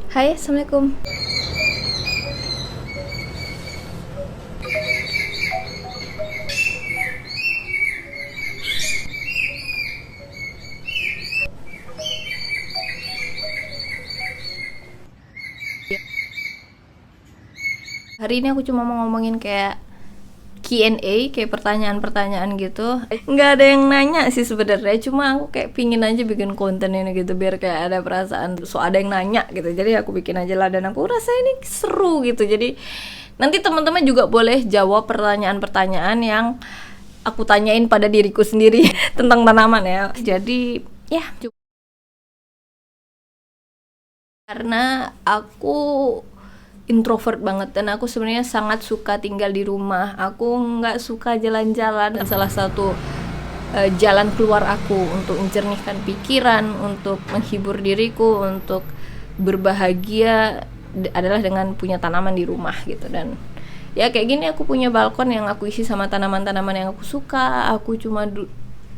Hai, Assalamualaikum. Hari ini aku cuma mau ngomongin kayak Q&A, kayak pertanyaan-pertanyaan gitu. Nggak ada yang nanya sih sebenarnya, cuma aku kayak pingin aja bikin konten ini gitu biar kayak ada perasaan so ada yang nanya gitu. Jadi aku bikin aja lah dan aku rasa ini seru gitu. Jadi nanti teman-teman juga boleh jawab pertanyaan-pertanyaan yang aku tanyain pada diriku sendiri tentang tanaman ya. Jadi ya, karena aku introvert banget dan aku sebenarnya sangat suka tinggal di rumah. Aku nggak suka jalan-jalan. Salah satu jalan keluar aku untuk mencernihkan pikiran, untuk menghibur diriku, untuk berbahagia adalah dengan punya tanaman di rumah gitu. Dan ya kayak gini, aku punya balkon yang aku isi sama tanaman-tanaman yang aku suka. Aku cuma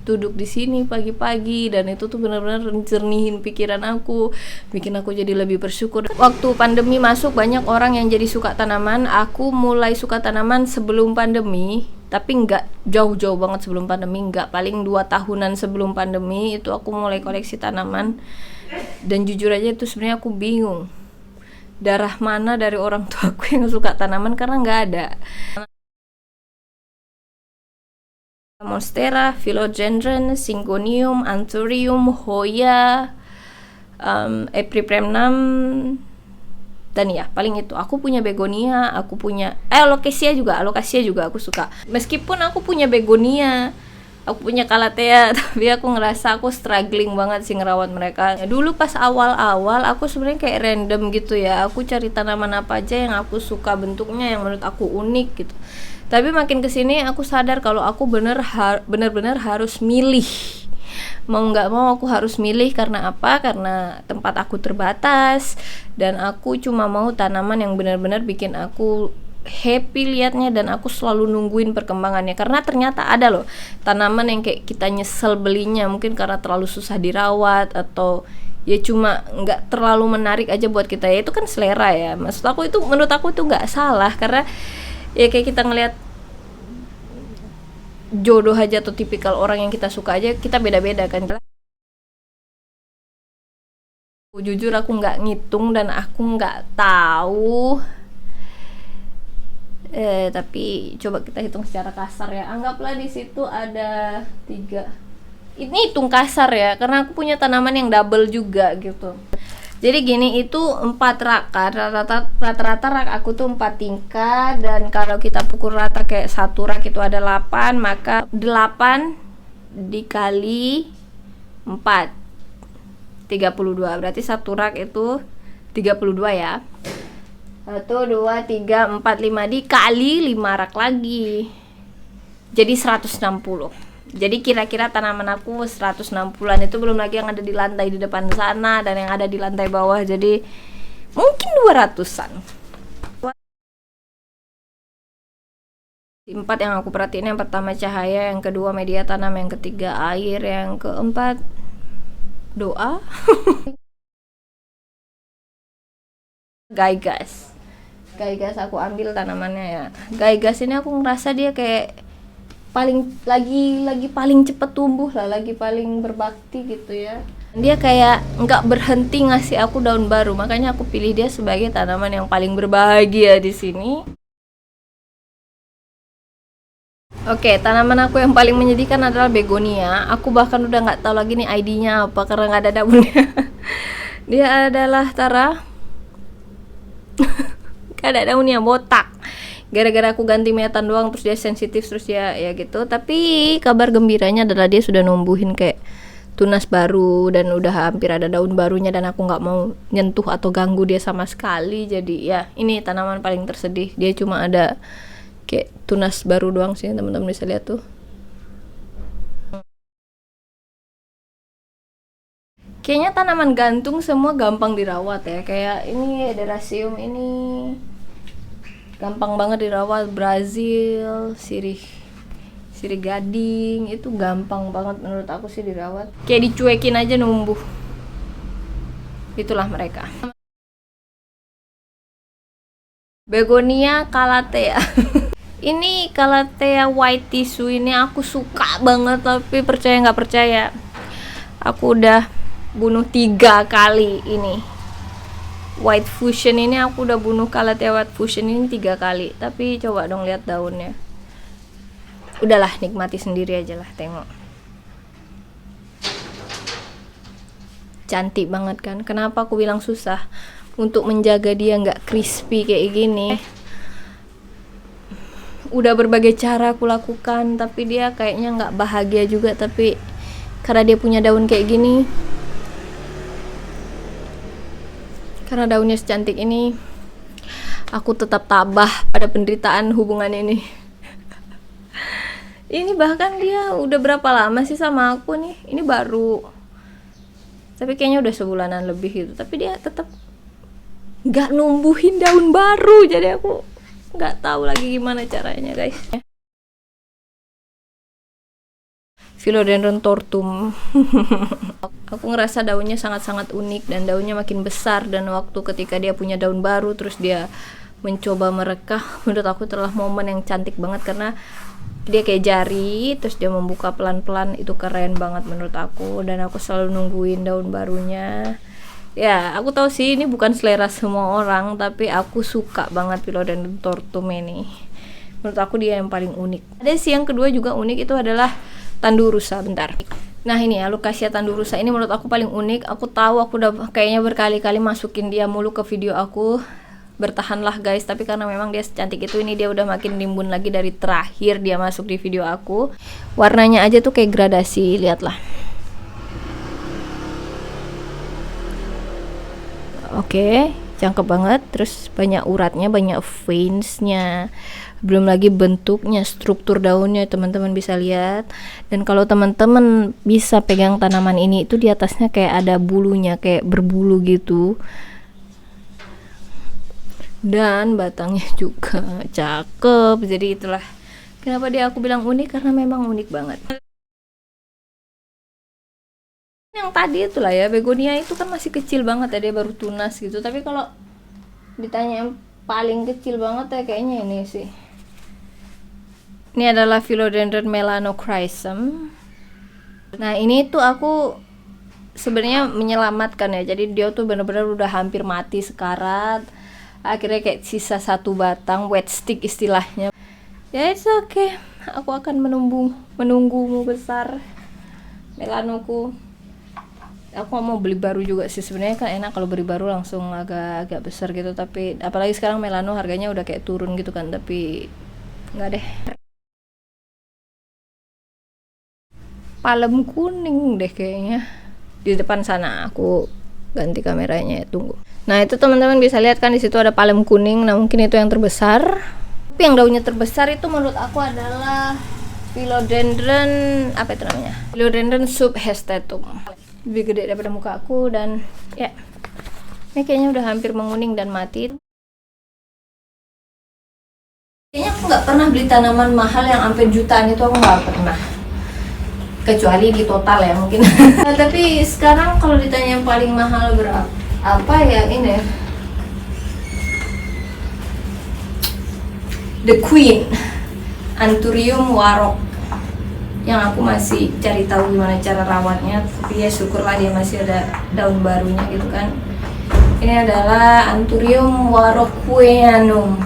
duduk di sini pagi-pagi dan itu tuh benar-benar mencernihin pikiran aku, bikin aku jadi lebih bersyukur. Waktu pandemi masuk banyak orang yang jadi suka tanaman. Aku mulai suka tanaman sebelum pandemi, tapi nggak jauh-jauh banget sebelum pandemi, nggak, paling 2 tahunan sebelum pandemi itu aku mulai koleksi tanaman. Dan jujur aja itu sebenarnya aku bingung darah mana dari orang tua aku yang suka tanaman karena nggak ada. Monstera, Philodendron, Syngonium, Anthurium, Hoya, Epipremnum, dan ya paling itu. Aku punya begonia, aku punya alocasia juga aku suka. Meskipun aku punya begonia, aku punya calathea, tapi aku ngerasa aku struggling banget sih ngerawat mereka. Dulu pas awal-awal aku sebenarnya kayak random gitu ya, aku cari tanaman apa aja yang aku suka bentuknya, yang menurut aku unik gitu. Tapi makin kesini aku sadar kalau aku bener-bener harus milih. Mau nggak mau aku harus milih. Karena apa? Karena tempat aku terbatas dan aku cuma mau tanaman yang benar-benar bikin aku happy liatnya dan aku selalu nungguin perkembangannya. Karena ternyata ada loh tanaman yang kayak kita nyesel belinya, mungkin karena terlalu susah dirawat atau ya cuma nggak terlalu menarik aja buat kita. Ya itu kan selera ya, maksud aku itu, menurut aku itu nggak salah. Karena ya kayak kita ngelihat jodoh aja atau tipikal orang yang kita suka aja, kita beda-beda kan. Jujur aku nggak ngitung dan aku nggak tahu, tapi coba kita hitung secara kasar ya. Anggaplah di situ ada 3. Ini hitung kasar ya, karena aku punya tanaman yang double juga gitu. Jadi gini, itu 4 rak kan, rata-rata rak aku tuh 4 tingkat. Dan kalau kita pukul rata kayak satu rak itu ada 8, maka 8 dikali 4 32, berarti satu rak itu 32 ya. 1, 2, 3, 4, 5 dikali 5 rak lagi, jadi 160. Jadi kira-kira tanaman aku 160-an. Itu belum lagi yang ada di lantai di depan sana dan yang ada di lantai bawah, jadi mungkin 200-an. 4 yang aku perhatiin, yang pertama cahaya, yang kedua media tanam, yang ketiga air, yang keempat doa. Gaigas aku ambil tanamannya ya. Gaigas ini aku ngerasa dia kayak paling cepet tumbuh lah, lagi paling berbakti gitu ya. Dia kayak nggak berhenti ngasih aku daun baru, makanya aku pilih dia sebagai tanaman yang paling berbahagia di sini. Oke, tanaman aku yang paling menyedihkan adalah begonia. Aku bahkan udah nggak tahu lagi nih ID-nya apa karena nggak ada daunnya. Dia adalah Tara. Gak ada daunnya, botak. Gara-gara aku ganti metan doang, terus dia sensitif, terus ya gitu. Tapi kabar gembiranya adalah dia sudah numbuhin kayak tunas baru dan udah hampir ada daun barunya, dan aku nggak mau nyentuh atau ganggu dia sama sekali. Jadi ya ini tanaman paling tersedih. Dia cuma ada kayak tunas baru doang sih, teman-teman bisa lihat tuh. Kayaknya tanaman gantung semua gampang dirawat ya. Kayak ini Derasium ini gampang banget dirawat. Brazil, sirih gading itu gampang banget menurut aku sih dirawat. Kayak dicuekin aja numbuh. Itulah mereka. Begonia calathea. Ini calathea white tissue ini aku suka banget, tapi percaya nggak percaya, aku udah bunuh 3 kali ini. White fusion ini aku udah bunuh calathea white fusion ini 3 kali. Tapi coba dong lihat daunnya. Udahlah, nikmati sendiri aja lah, tengok. Cantik banget kan? Kenapa aku bilang susah untuk menjaga dia nggak crispy kayak gini. Udah berbagai cara aku lakukan, tapi dia kayaknya nggak bahagia juga. Tapi karena dia punya daun kayak gini, karena daunnya secantik ini, aku tetap tabah pada penderitaan hubungan ini. Ini bahkan dia udah berapa lama sih sama aku nih? Ini baru, tapi kayaknya udah sebulanan lebih gitu. Tapi dia tetap nggak numbuhin daun baru, jadi aku nggak tahu lagi gimana caranya, guys. Philodendron tortum. Aku ngerasa daunnya sangat-sangat unik dan daunnya makin besar, dan waktu ketika dia punya daun baru terus dia mencoba merekah, menurut aku itulah momen yang cantik banget karena dia kayak jari terus dia membuka pelan-pelan. Itu keren banget menurut aku, dan aku selalu nungguin daun barunya. Ya, aku tahu sih ini bukan selera semua orang, tapi aku suka banget Philodendron tortum ini. Menurut aku dia yang paling unik. Ada sih yang kedua juga unik, itu adalah Tandurusa. Bentar. Nah, ini Alocasia Tandurusa ini menurut aku paling unik. Aku tahu aku udah kayaknya berkali-kali masukin dia mulu ke video aku. Bertahanlah guys, tapi karena memang dia secantik itu, ini dia udah makin nimbun lagi dari terakhir dia masuk di video aku. Warnanya aja tuh kayak gradasi, lihatlah. Oke, cakep banget. Terus banyak uratnya, banyak veinsnya. Belum lagi bentuknya, struktur daunnya teman-teman bisa lihat. Dan kalau teman-teman bisa pegang tanaman ini, itu di atasnya kayak ada bulunya, kayak berbulu gitu. Dan batangnya juga cakep. Jadi itulah kenapa dia aku bilang unik, karena memang unik banget. Yang tadi itulah ya, begonia itu kan masih kecil banget ya, dia baru tunas gitu. Tapi kalau ditanya yang paling kecil banget ya kayaknya ini sih. Ini adalah Philodendron melanochrysum. Nah, ini tuh aku sebenarnya menyelamatkan ya. Jadi dia tuh bener-bener udah hampir mati sekarat. Akhirnya kayak sisa 1 batang, wet stick istilahnya. Ya, it's okay. Aku akan menunggumu besar, melanoku. Aku mau beli baru juga sih, sebenarnya kan enak kalau beli baru langsung agak besar gitu. Tapi apalagi sekarang melano harganya udah kayak turun gitu kan. Tapi nggak deh. Palem kuning deh kayaknya di depan sana. Aku ganti kameranya ya, tunggu. Nah, itu teman-teman bisa lihat kan di situ ada palem kuning. Nah, mungkin itu yang terbesar. Tapi yang daunnya terbesar itu menurut aku adalah Philodendron, apa itu namanya? Philodendron subhestetum. Lebih gede daripada muka aku, dan ya, ini kayaknya udah hampir menguning dan mati. Kayaknya aku nggak pernah beli tanaman mahal yang sampai jutaan, itu aku nggak pernah. Kecuali di total ya mungkin. Nah, tapi sekarang kalau ditanya yang paling mahal berapa, apa ya, ini The Queen, Anthurium warok, yang aku masih cari tahu gimana cara rawatnya. Tapi ya syukurlah dia masih ada daun barunya gitu kan. Ini adalah Anthurium warocqueanum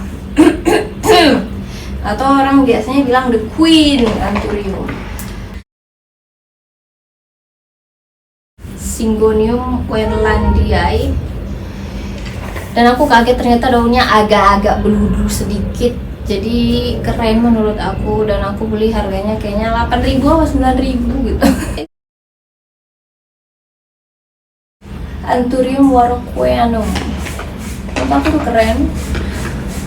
atau orang biasanya bilang The Queen Anthurium. Syngonium wendlandiae. Dan aku kaget ternyata daunnya agak-agak beludu sedikit. Jadi keren menurut aku, dan aku beli harganya kayaknya 8.000 atau 9.000 gitu. Anthurium warocqueanum. Menurut aku tuh keren.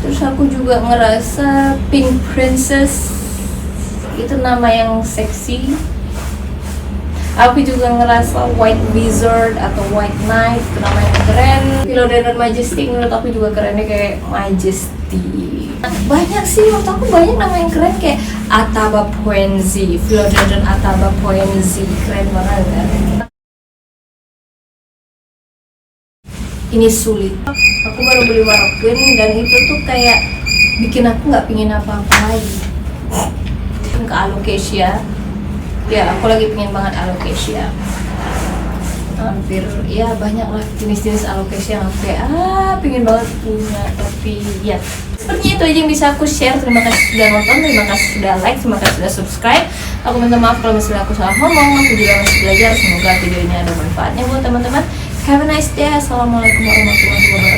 Terus aku juga ngerasa Pink Princess itu nama yang seksi. Aku juga ngerasa White Wizard atau White Knight itu nama yang keren. Philodendron majestic menurut aku juga kerennya kayak Majesty. Banyak sih, menurut aku banyak nama yang keren kayak Ataba Poenzi, Philodendron Ataba Poenzi, keren banget kan. ini sulit. Aku baru beli Moroccan dan itu tuh kayak bikin aku nggak pingin apa-apa lagi. Ke alocasia, ya aku lagi pingin banget alocasia. Hampir ya banyak lah jenis-jenis alocasia yang aku kayak pingin banget punya, tapi ya sepertinya itu aja yang bisa aku share. Terima kasih sudah nonton, terima kasih sudah like, terima kasih sudah subscribe. Aku minta maaf kalau misalnya aku salah ngomong, aku juga masih belajar. Semoga video ini ada manfaatnya buat teman-teman. Have a nice day. Assalamualaikum warahmatullahi wabarakatuh.